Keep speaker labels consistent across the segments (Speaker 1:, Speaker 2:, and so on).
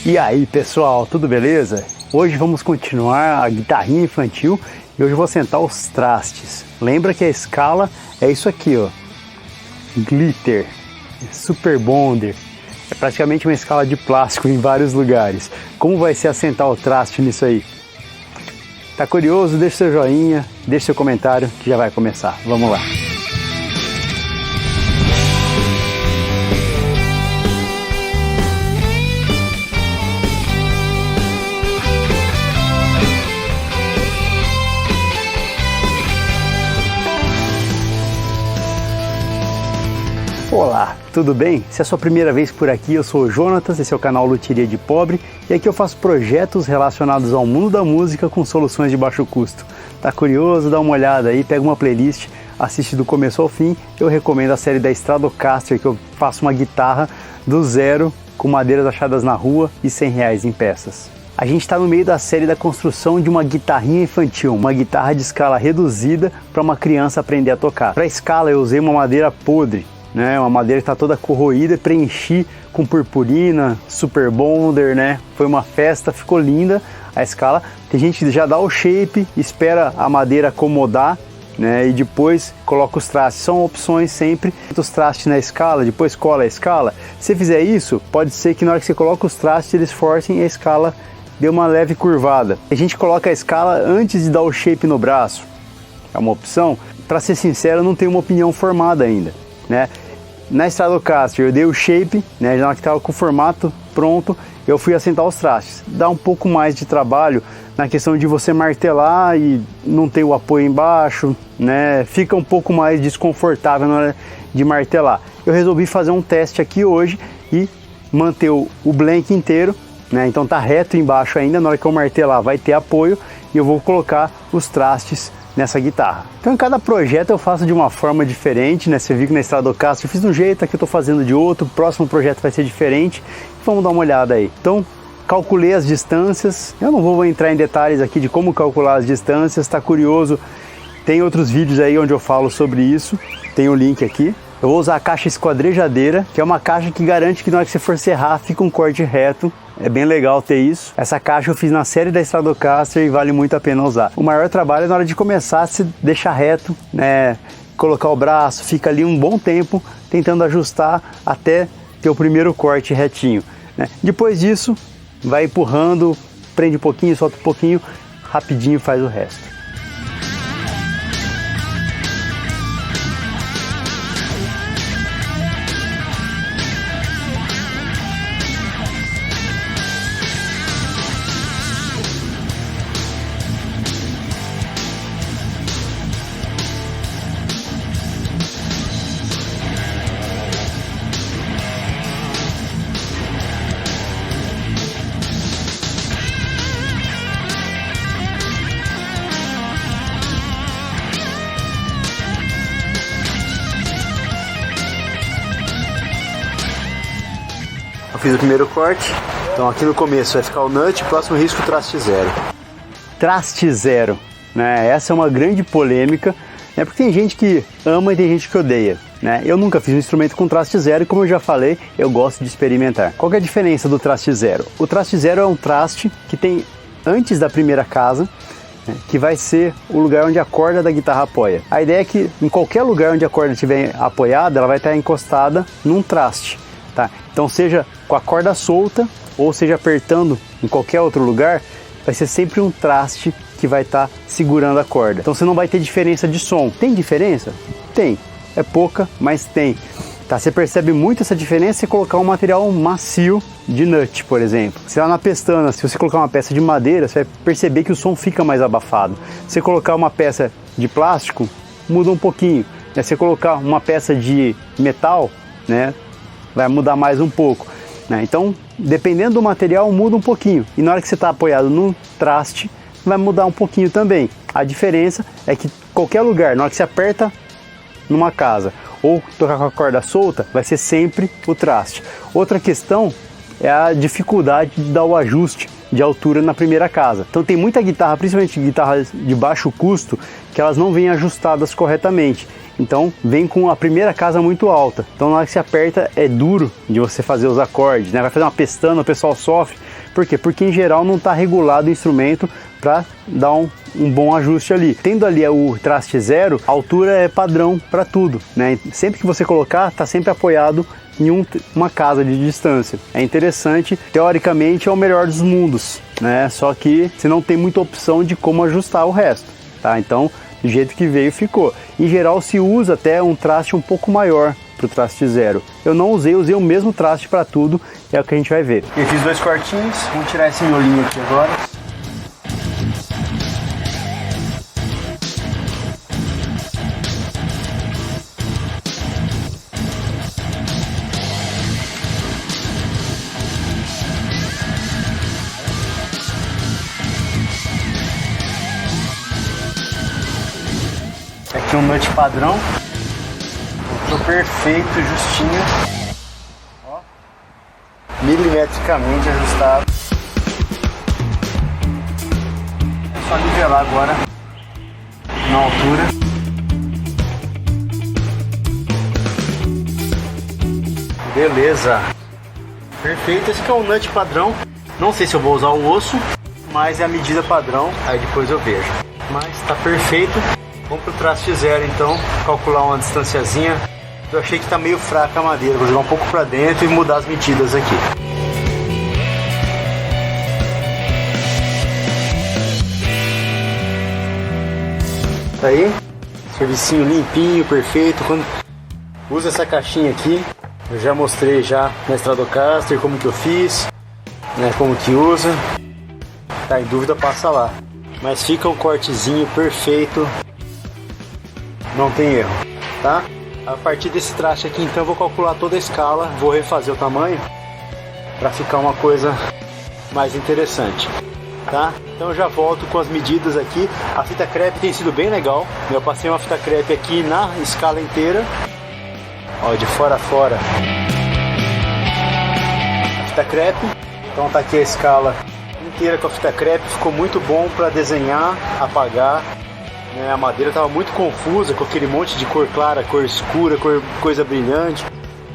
Speaker 1: E aí pessoal, tudo beleza? Hoje vamos continuar a guitarrinha infantil e hoje eu vou sentar os trastes. Lembra que a escala é isso aqui, ó. Glitter, Super Bonder. É praticamente uma escala de plástico em vários lugares. Como vai ser assentar o traste nisso aí? Tá curioso? Deixa seu joinha, deixa seu comentário que já vai começar. Vamos lá! Olá, tudo bem? Se é a sua primeira vez por aqui, eu sou o Jonatas, esse é o canal Luthieria de Pobre e aqui eu faço projetos relacionados ao mundo da música com soluções de baixo custo. Tá curioso? Dá uma olhada aí, pega uma playlist, assiste do começo ao fim. Eu recomendo a série da Stratocaster, que eu faço uma guitarra do zero com madeiras achadas na rua e R$100 em peças. A gente está no meio da série da construção de uma guitarrinha infantil, uma guitarra de escala reduzida para uma criança aprender a tocar. Para a escala eu usei uma madeira podre, né, uma madeira que está toda corroída, preenchi com purpurina, Super Bonder, né? Foi uma festa, ficou linda a escala. Tem gente que já dá o shape, espera a madeira acomodar, né? E depois coloca os trastes. São opções sempre. Os trastes na escala, depois cola a escala. Se fizer isso, pode ser que na hora que você coloca os trastes eles forcem a escala dê uma leve curvada. A gente coloca a escala antes de dar o shape no braço. É uma opção. Para ser sincero, eu não tenho uma opinião formada ainda, né? Na Stratocaster eu dei o shape, né, já que estava com o formato pronto, eu fui assentar os trastes. Dá um pouco mais de trabalho na questão de você martelar e não ter o apoio embaixo, né, fica um pouco mais desconfortável na hora de martelar. Eu resolvi fazer um teste aqui hoje e manter o blank inteiro, né, então tá reto embaixo ainda, na hora que eu martelar vai ter apoio e eu vou colocar os trastes nessa guitarra. Então em cada projeto eu faço de uma forma diferente, né? Você viu que na Stratocaster eu fiz de um jeito, aqui eu tô fazendo de outro, o próximo projeto vai ser diferente. Vamos dar uma olhada aí. Então calculei as distâncias, eu não vou entrar em detalhes aqui de como calcular as distâncias, tá curioso? Tem outros vídeos aí onde eu falo sobre isso, tem o link aqui. Eu vou usar a caixa esquadrejadeira, que é uma caixa que garante que na hora que você for serrar fica um corte reto. É bem legal ter isso. Essa caixa eu fiz na série da Stratocaster e vale muito a pena usar. O maior trabalho é na hora de começar, se deixar reto, né? Colocar o braço, fica ali um bom tempo tentando ajustar até ter o primeiro corte retinho, né? Depois disso, vai empurrando, prende um pouquinho, solta um pouquinho, rapidinho faz o resto. Fiz o primeiro corte, então aqui no começo vai ficar o nut, próximo risco traste zero. Traste zero, né? Essa é uma grande polêmica, né? Porque tem gente que ama e tem gente que odeia, né? Eu nunca fiz um instrumento com traste zero e como eu já falei, eu gosto de experimentar. Qual que é a diferença do traste zero? O traste zero é um traste que tem antes da primeira casa, né? Que vai ser o lugar onde a corda da guitarra apoia. A ideia é que em qualquer lugar onde a corda estiver apoiada, ela vai estar encostada num traste. Tá? Então seja com a corda solta ou seja apertando em qualquer outro lugar, vai ser sempre um traste que vai estar segurando a corda. Então você não vai ter diferença de som. Tem diferença? Tem. É pouca, mas tem. Tá? Você percebe muito essa diferença se colocar um material macio de nut, por exemplo. Se lá na pestana, se você colocar uma peça de madeira, você vai perceber que o som fica mais abafado. Se você colocar uma peça de plástico, muda um pouquinho. Se você colocar uma peça de metal, né, vai mudar mais um pouco, né? Então, dependendo do material, muda um pouquinho. E na hora que você está apoiado no traste, vai mudar um pouquinho também. A diferença é que qualquer lugar, na hora que você aperta numa casa ou tocar com a corda solta, vai ser sempre o traste. Outra questão é a dificuldade de dar o ajuste de altura na primeira casa. Então tem muita guitarra, principalmente guitarras de baixo custo, que elas não vêm ajustadas corretamente. Então vem com a primeira casa muito alta. Então na hora que você aperta é duro de você fazer os acordes, né? Vai fazer uma pestana, o pessoal sofre. Por quê? Porque em geral não está regulado o instrumento para dar um bom ajuste ali. Tendo ali o traste zero, a altura é padrão para tudo, né? Sempre que você colocar, está sempre apoiado em uma casa de distância. É interessante, teoricamente é o melhor dos mundos, né? Só que você não tem muita opção de como ajustar o resto, tá? Então, do jeito que veio, ficou. Em geral, se usa até um traste um pouco maior para o traste zero. Eu não usei o mesmo traste para tudo, é o que a gente vai ver. Eu fiz 2 cortinhos, vamos tirar esse miolinho aqui agora. Aqui um nut padrão, ficou perfeito, justinho, ó, milimetricamente ajustado. É só nivelar agora na altura. Beleza, perfeito. Esse aqui é o nut padrão. Não sei se eu vou usar o osso, mas é a medida padrão, aí depois eu vejo. Mas tá perfeito. Vamos pro traste zero então, calcular uma distanciazinha. Eu achei que tá meio fraca a madeira, vou jogar um pouco pra dentro e mudar as medidas aqui. Tá aí, servicinho limpinho, perfeito. Quando usa essa caixinha aqui, eu já mostrei já na Stratocaster como que eu fiz, né, como que usa. Tá em dúvida, passa lá. Mas fica um cortezinho perfeito. Não tem erro, tá? A partir desse traste aqui, então, eu vou calcular toda a escala, vou refazer o tamanho para ficar uma coisa mais interessante, tá? Então eu já volto com as medidas aqui. A fita crepe tem sido bem legal. Eu passei uma fita crepe aqui na escala inteira, ó, de fora a fora. A fita crepe, então tá aqui a escala inteira com a fita crepe. Ficou muito bom para desenhar, apagar. A madeira estava muito confusa com aquele monte de cor clara, cor escura, coisa brilhante,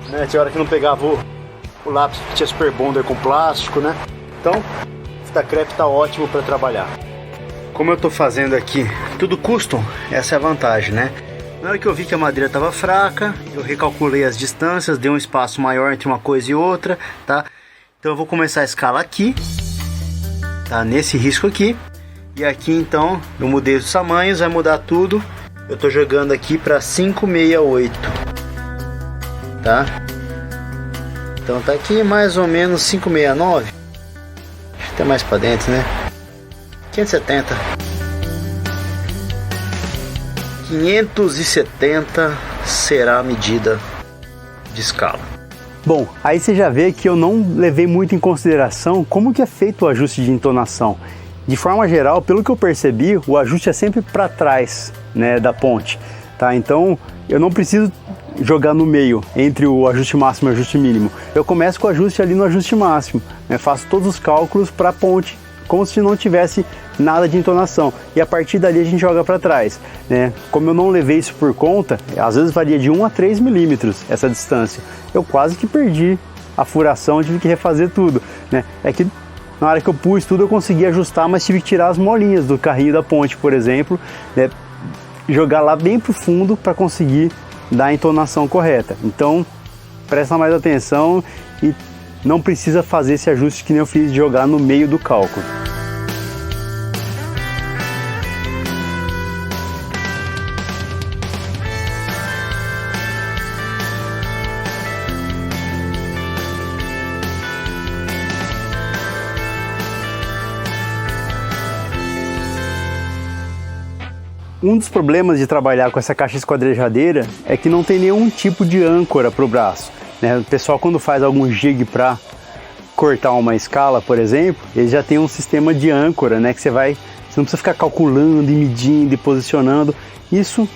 Speaker 1: né? Tinha hora que não pegava o lápis, que tinha super bonder com plástico, né? Então, a fita crepe está ótimo para trabalhar. Como eu estou fazendo aqui tudo custom, essa é a vantagem, né? Na hora que eu vi que a madeira estava fraca, eu recalculei as distâncias, dei um espaço maior entre uma coisa e outra, tá? Então eu vou começar a escala aqui, tá? Nesse risco aqui. E aqui então eu mudei os tamanhos, vai mudar tudo. Eu tô jogando aqui para 568, tá? Então tá aqui mais ou menos 569. Acho que tá mais para dentro, né? 570. 570 será a medida de escala. Bom, aí você já vê que eu não levei muito em consideração como que é feito o ajuste de entonação. De forma geral, pelo que eu percebi, o ajuste é sempre para trás, né, da ponte, tá? Então eu não preciso jogar no meio entre o ajuste máximo e o ajuste mínimo. Eu começo com o ajuste ali no ajuste máximo, né? Faço todos os cálculos para a ponte, como se não tivesse nada de entonação, e a partir dali a gente joga para trás, né? Como eu não levei isso por conta, às vezes varia de 1 a 3 milímetros essa distância. Eu quase que perdi a furação, tive que refazer tudo, né? É que na hora que eu pus tudo eu consegui ajustar, mas tive que tirar as molinhas do carrinho da ponte, por exemplo, né? Jogar lá bem pro fundo para conseguir dar a entonação correta. Então presta mais atenção e não precisa fazer esse ajuste que nem eu fiz de jogar no meio do cálculo. Um dos problemas de trabalhar com essa caixa esquadrejadeira é que não tem nenhum tipo de âncora para o braço, né? O pessoal, quando faz algum jig para cortar uma escala, por exemplo, ele já tem um sistema de âncora, né? Que você não precisa ficar calculando e medindo e posicionando. Isso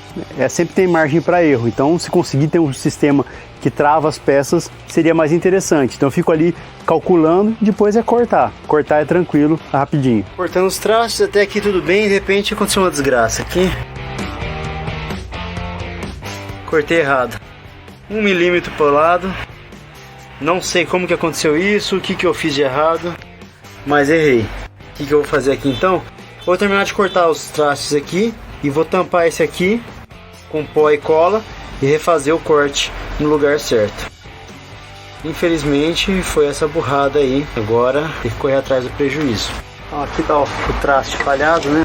Speaker 1: sempre tem margem para erro. Então, se conseguir ter um sistema que trava as peças, seria mais interessante. Então eu fico ali calculando, depois é cortar. Cortar é tranquilo, é rapidinho. Cortando os trastes, até aqui tudo bem, de repente aconteceu uma desgraça aqui. Cortei errado. 1 milímetro para o lado. Não sei como que aconteceu isso, o que que eu fiz de errado. mas errei. O que eu vou fazer aqui então? Vou terminar de cortar os trastes aqui e vou tampar esse aqui com pó e cola e refazer o corte no lugar certo. Infelizmente foi essa burrada aí, agora tem que correr atrás do prejuízo. Ó, aqui tá o traste falhado, né?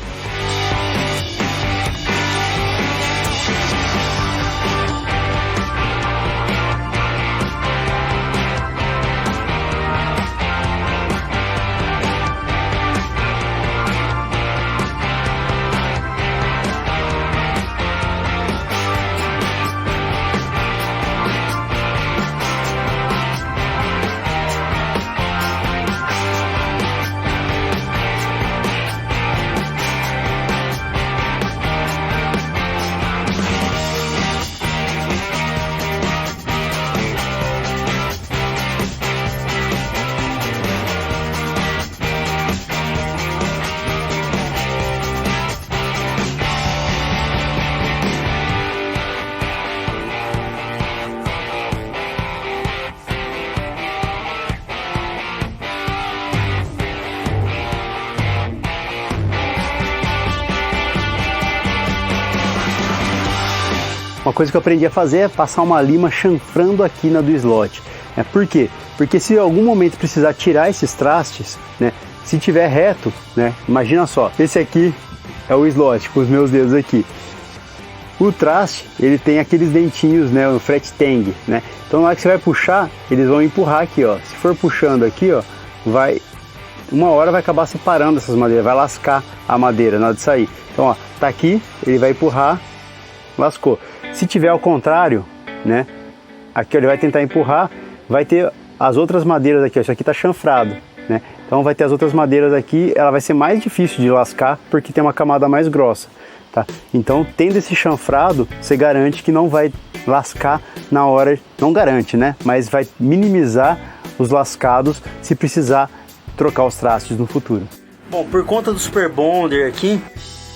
Speaker 1: Uma coisa que eu aprendi a fazer é passar uma lima chanfrando a quina do slot. Por quê? Porque se em algum momento precisar tirar esses trastes, né, se tiver reto, né, imagina só, esse aqui é o slot com os meus dedos aqui. O traste, ele tem aqueles dentinhos, né, o fret tang, né? Então na hora que você vai puxar, eles vão empurrar aqui, ó. Se for puxando aqui, ó, uma hora vai acabar separando essas madeiras, vai lascar a madeira na hora de sair. Então, ó, tá aqui, ele vai empurrar, lascou. Se tiver ao contrário, né, aqui ele vai tentar empurrar, vai ter as outras madeiras aqui, ó, isso aqui tá chanfrado, né, então vai ter as outras madeiras aqui, ela vai ser mais difícil de lascar porque tem uma camada mais grossa, tá? Então, tendo esse chanfrado, você garante que não vai lascar na hora, não garante, né, mas vai minimizar os lascados se precisar trocar os trastes no futuro. Bom, por conta do Super Bonder aqui,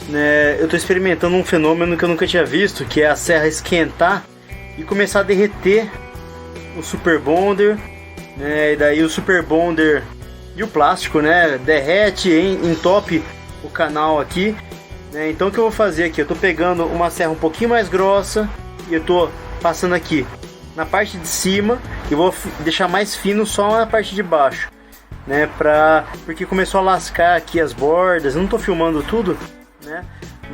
Speaker 1: né, eu estou experimentando um fenômeno que eu nunca tinha visto, que é a serra esquentar e começar a derreter o Super Bonder, né, e daí o Super Bonder e o plástico, né, derrete, entope o canal aqui, né. Então o que eu vou fazer aqui, eu estou pegando uma serra um pouquinho mais grossa e eu estou passando aqui na parte de cima e vou deixar mais fino só na parte de baixo, né, porque começou a lascar aqui as bordas. Eu não estou filmando tudo, né?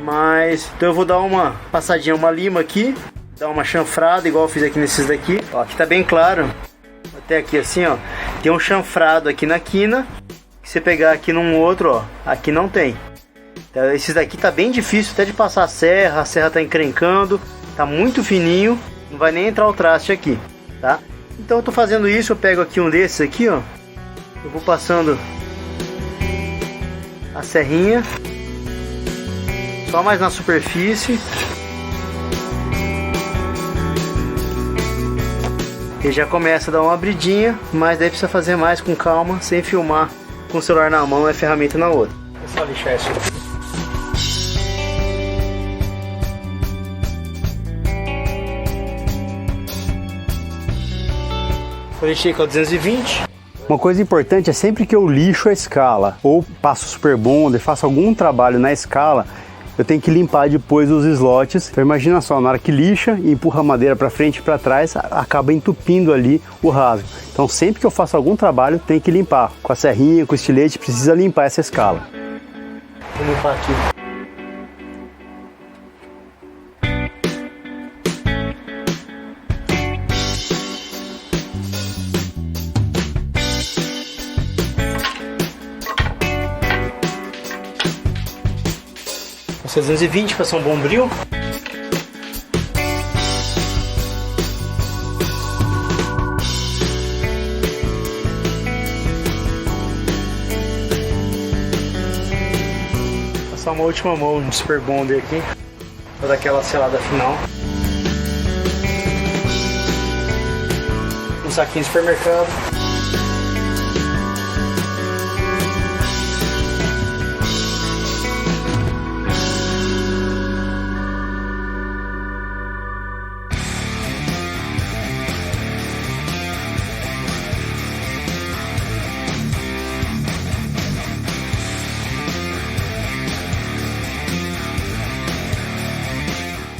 Speaker 1: Mas então eu vou dar uma passadinha, uma lima aqui, dar uma chanfrada igual eu fiz aqui nesses daqui. Ó, aqui tá bem claro, até aqui assim, ó, tem um chanfrado aqui na quina. Se você pegar aqui num outro, ó, aqui não tem. Então, esses daqui tá bem difícil até de passar a serra tá encrencando, tá muito fininho, não vai nem entrar o traste aqui, tá? Então eu tô fazendo isso, eu pego aqui um desses aqui, ó, eu vou passando a serrinha só mais na superfície. E já começa a dar uma abridinha, mas daí precisa fazer mais com calma, sem filmar com o celular na mão e a ferramenta na outra. É só lixar isso aqui. Eu lixei com a 220. Uma coisa importante é sempre que eu lixo a escala ou passo Super Bonder, faço algum trabalho na escala, eu tenho que limpar depois os slots. Então imagina só, na hora que lixa e empurra a madeira para frente e para trás, acaba entupindo ali o rasgo. Então sempre que eu faço algum trabalho, tem que limpar. Com a serrinha, com o estilete, precisa limpar essa escala. Vou limpar aqui. Com 220 para ser um bom brilho. Passar uma última mão no Super Bonder aqui para dar aquela selada final. Um saquinho de supermercado.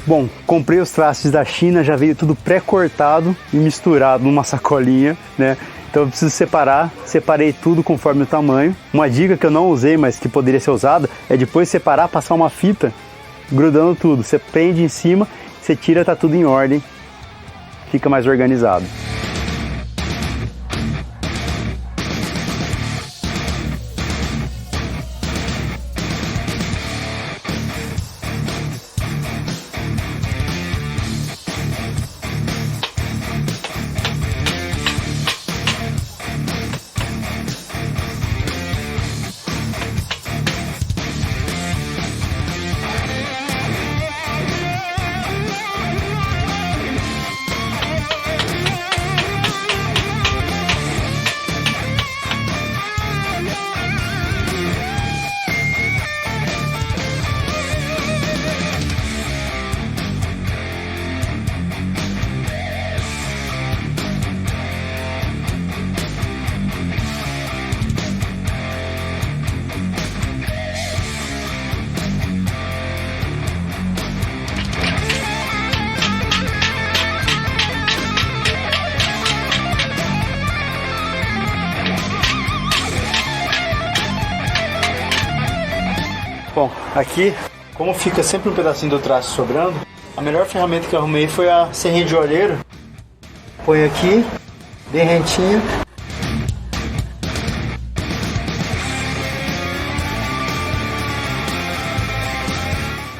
Speaker 1: Bom, comprei os trastes da China, já veio tudo pré-cortado e misturado numa sacolinha, né? Então eu preciso separar, separei tudo conforme o tamanho. Uma dica que eu não usei, mas que poderia ser usada, é depois de separar, passar uma fita grudando tudo. Você prende em cima, você tira, tá tudo em ordem, fica mais organizado. Bom, aqui, como fica sempre um pedacinho do traste sobrando, a melhor ferramenta que eu arrumei foi a serrinha de olheiro. Põe aqui, bem rentinho.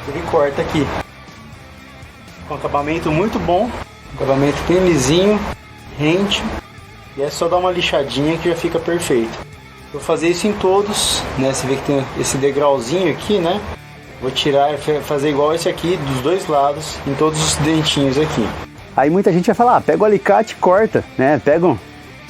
Speaker 1: Ele corta aqui. Com acabamento muito bom, acabamento bem lisinho, rente. E é só dar uma lixadinha que já fica perfeito. Vou fazer isso em todos, né? Você vê que tem esse degrauzinho aqui, né? Vou tirar e fazer igual esse aqui dos dois lados, em todos os dentinhos aqui. Aí muita gente vai falar, pega o alicate e corta, né? Pega um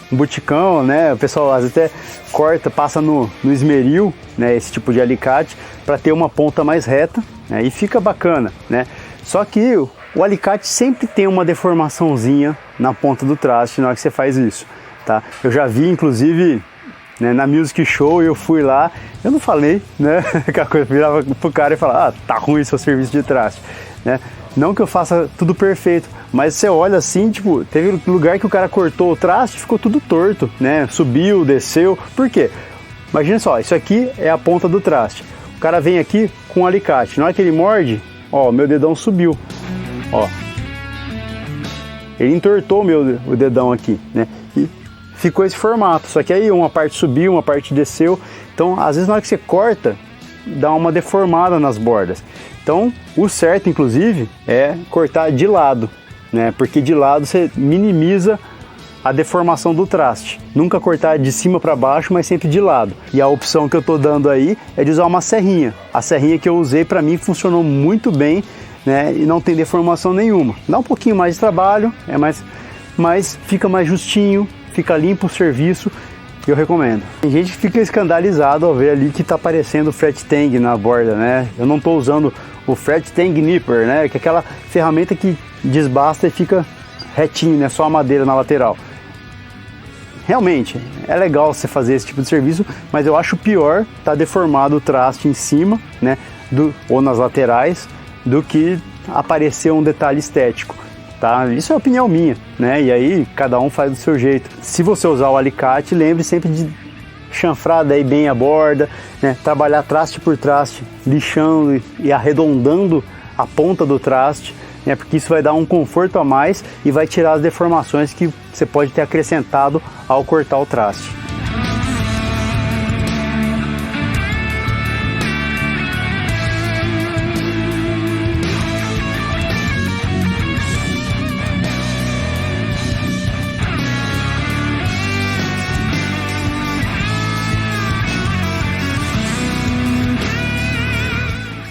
Speaker 1: buticão, né? O pessoal às vezes até corta, passa no esmeril, né? Esse tipo de alicate, para ter uma ponta mais reta, né? E fica bacana, né? Só que o alicate sempre tem uma deformaçãozinha na ponta do traste na hora que você faz isso, tá? Eu já vi, inclusive, né, na Music Show, eu fui lá, eu não falei, né, que a coisa virava pro cara e falava, tá ruim seu serviço de traste, né, não que eu faça tudo perfeito, mas você olha assim, tipo, teve lugar que o cara cortou o traste, ficou tudo torto, né, subiu, desceu, por quê? Imagina só, isso aqui é a ponta do traste, o cara vem aqui com um alicate, na hora que ele morde, ó, meu dedão subiu, ó, ele entortou o dedão aqui, né, e ficou esse formato, só que aí uma parte subiu, uma parte desceu, então às vezes na hora que você corta, dá uma deformada nas bordas. Então o certo, inclusive, é cortar de lado, né? Porque de lado você minimiza a deformação do traste. Nunca cortar de cima para baixo, mas sempre de lado. E a opção que eu estou dando aí é de usar uma serrinha. A serrinha que eu usei para mim funcionou muito bem, né? E não tem deformação nenhuma. Dá um pouquinho mais de trabalho, mas fica mais justinho. Fica limpo o serviço, eu recomendo. Tem gente que fica escandalizado ao ver ali que tá aparecendo o Fret Tang na borda, né? Eu não estou usando o Fret Tang Nipper, né? Que é aquela ferramenta que desbasta e fica retinho, né? Só a madeira na lateral. Realmente, é legal você fazer esse tipo de serviço, mas eu acho pior tá deformado o traste em cima, né? Ou nas laterais, do que aparecer um detalhe estético. Tá? Isso é opinião minha, né? E aí cada um faz do seu jeito. Se você usar o alicate, lembre sempre de chanfrar daí bem a borda, né? Trabalhar traste por traste, lixando e arredondando a ponta do traste, né? Porque isso vai dar um conforto a mais e vai tirar as deformações que você pode ter acrescentado ao cortar o traste.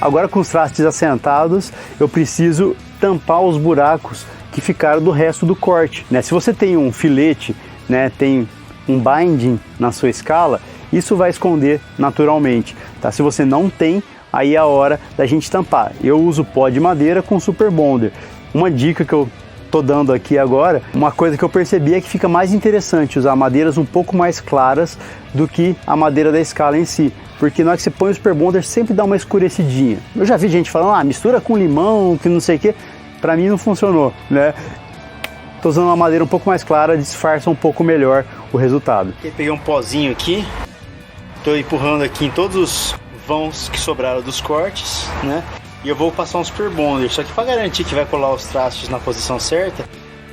Speaker 1: Agora com os trastes assentados, eu preciso tampar os buracos que ficaram do resto do corte, né? Se você tem um filete, né, tem um binding na sua escala, isso vai esconder naturalmente, tá? Se você não tem, aí é a hora da gente tampar. Eu uso pó de madeira com Super Bonder. Uma dica que eu tô dando aqui agora, uma coisa que eu percebi é que fica mais interessante usar madeiras um pouco mais claras do que a madeira da escala em si, porque na hora que você põe o Super Bonder sempre dá uma escurecidinha. Eu já vi gente falando, mistura com limão, que não sei o que. Pra mim não funcionou, né? Tô usando uma madeira um pouco mais clara, disfarça um pouco melhor o resultado. Peguei um pozinho aqui, tô empurrando aqui em todos os vãos que sobraram dos cortes, né? E eu vou passar um Super Bonder, só que para garantir que vai colar os trastes na posição certa,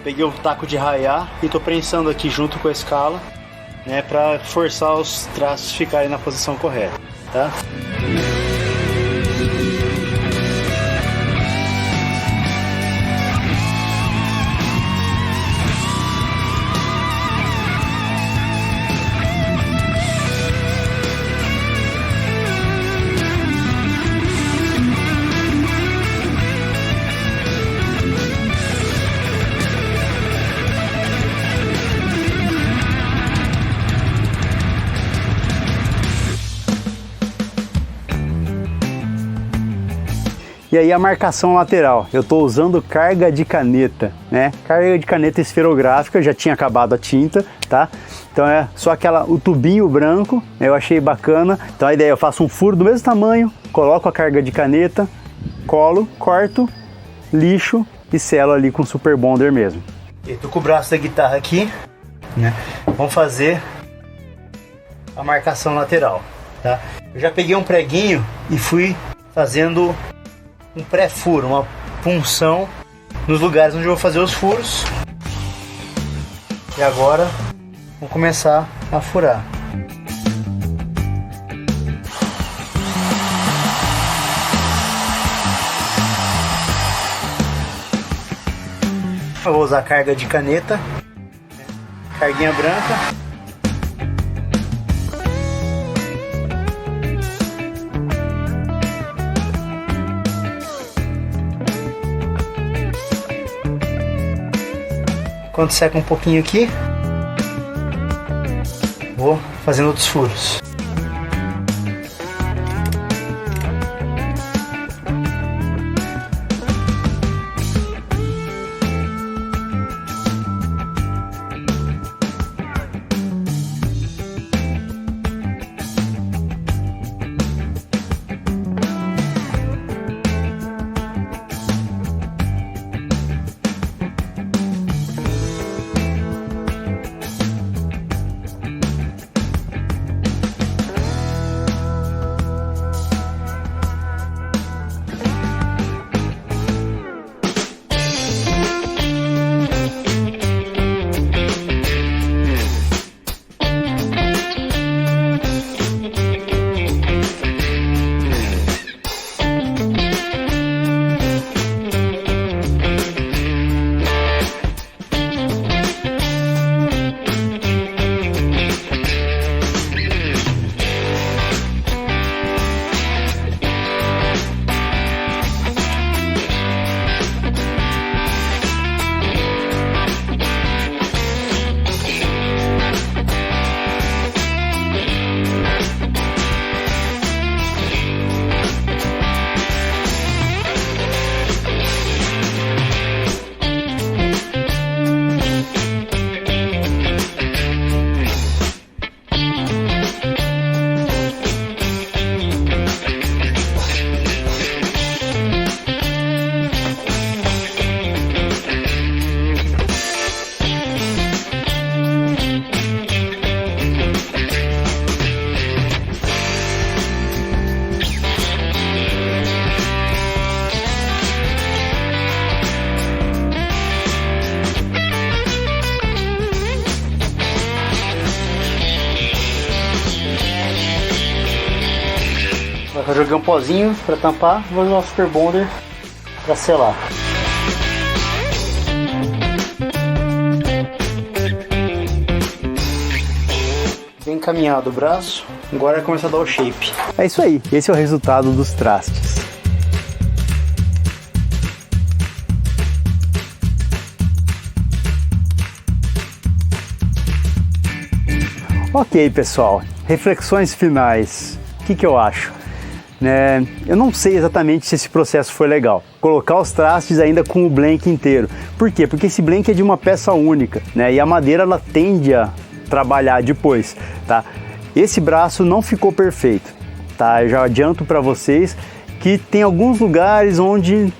Speaker 1: peguei o taco de raiar e tô prensando aqui junto com a escala, né? Para forçar os trastes ficarem na posição correta, tá? E aí a marcação lateral, eu estou usando carga de caneta, né? Carga de caneta esferográfica, já tinha acabado a tinta, tá? Então é só o tubinho branco, eu achei bacana. Então a ideia, eu faço um furo do mesmo tamanho, coloco a carga de caneta, colo, corto, lixo e selo ali com Super Bonder mesmo. Eu tô com o braço da guitarra aqui, né? Vamos fazer a marcação lateral, tá? Eu já peguei um preguinho e fui fazendo um pré-furo, uma punção nos lugares onde eu vou fazer os furos. E agora vou começar a furar. Eu vou usar carga de caneta, carguinha branca. Quando seca um pouquinho aqui, vou fazendo outros furos. Eu joguei um pozinho para tampar, vou usar o Super Bonder para selar. Bem encaminhado o braço, agora começa a dar o shape. É isso aí, esse é o resultado dos trastes. Ok, pessoal, reflexões finais. O que eu acho? Eu não sei exatamente se esse processo foi legal. Colocar os trastes ainda com o blank inteiro. Por quê? Porque esse blank é de uma peça única, né? E a madeira ela tende a trabalhar depois, tá? Esse braço não ficou perfeito. tá? Eu já adianto para vocês que tem alguns lugares onde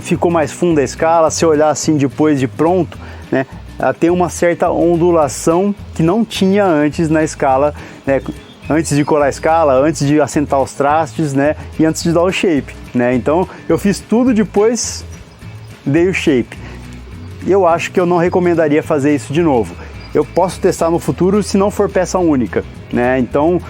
Speaker 1: ficou mais funda a escala, se olhar assim depois de pronto, né? Ela tem uma certa ondulação que não tinha antes na escala, né? Antes de colar a escala, antes de assentar os trastes, né? E antes de dar o shape, né? Então eu fiz tudo, depois dei o shape. Eu acho que eu não recomendaria fazer isso de novo. Eu posso testar no futuro se não for peça única, né? Então,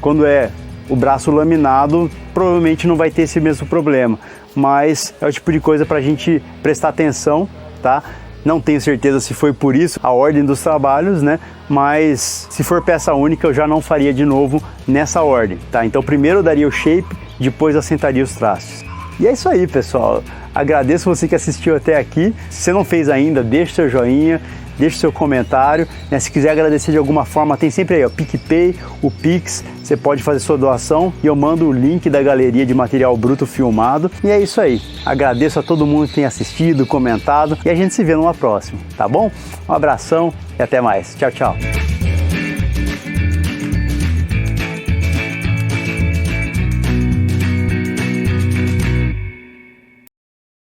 Speaker 1: quando é o braço laminado, provavelmente não vai ter esse mesmo problema. Mas é o tipo de coisa para a gente prestar atenção, tá? Não tenho certeza se foi por isso a ordem dos trabalhos, né? Mas se for peça única, eu já não faria de novo nessa ordem, tá? Então primeiro eu daria o shape, depois assentaria os trastes. E é isso aí, pessoal. Agradeço você que assistiu até aqui. Se você não fez ainda, deixa seu joinha, deixa seu comentário, né? Se quiser agradecer de alguma forma, tem sempre aí o PicPay, o Pix, você pode fazer sua doação e eu mando o link da galeria de material bruto filmado. E é isso aí, agradeço a todo mundo que tem assistido, comentado e a gente se vê numa próxima, tá bom? Um abração e até mais, tchau, tchau!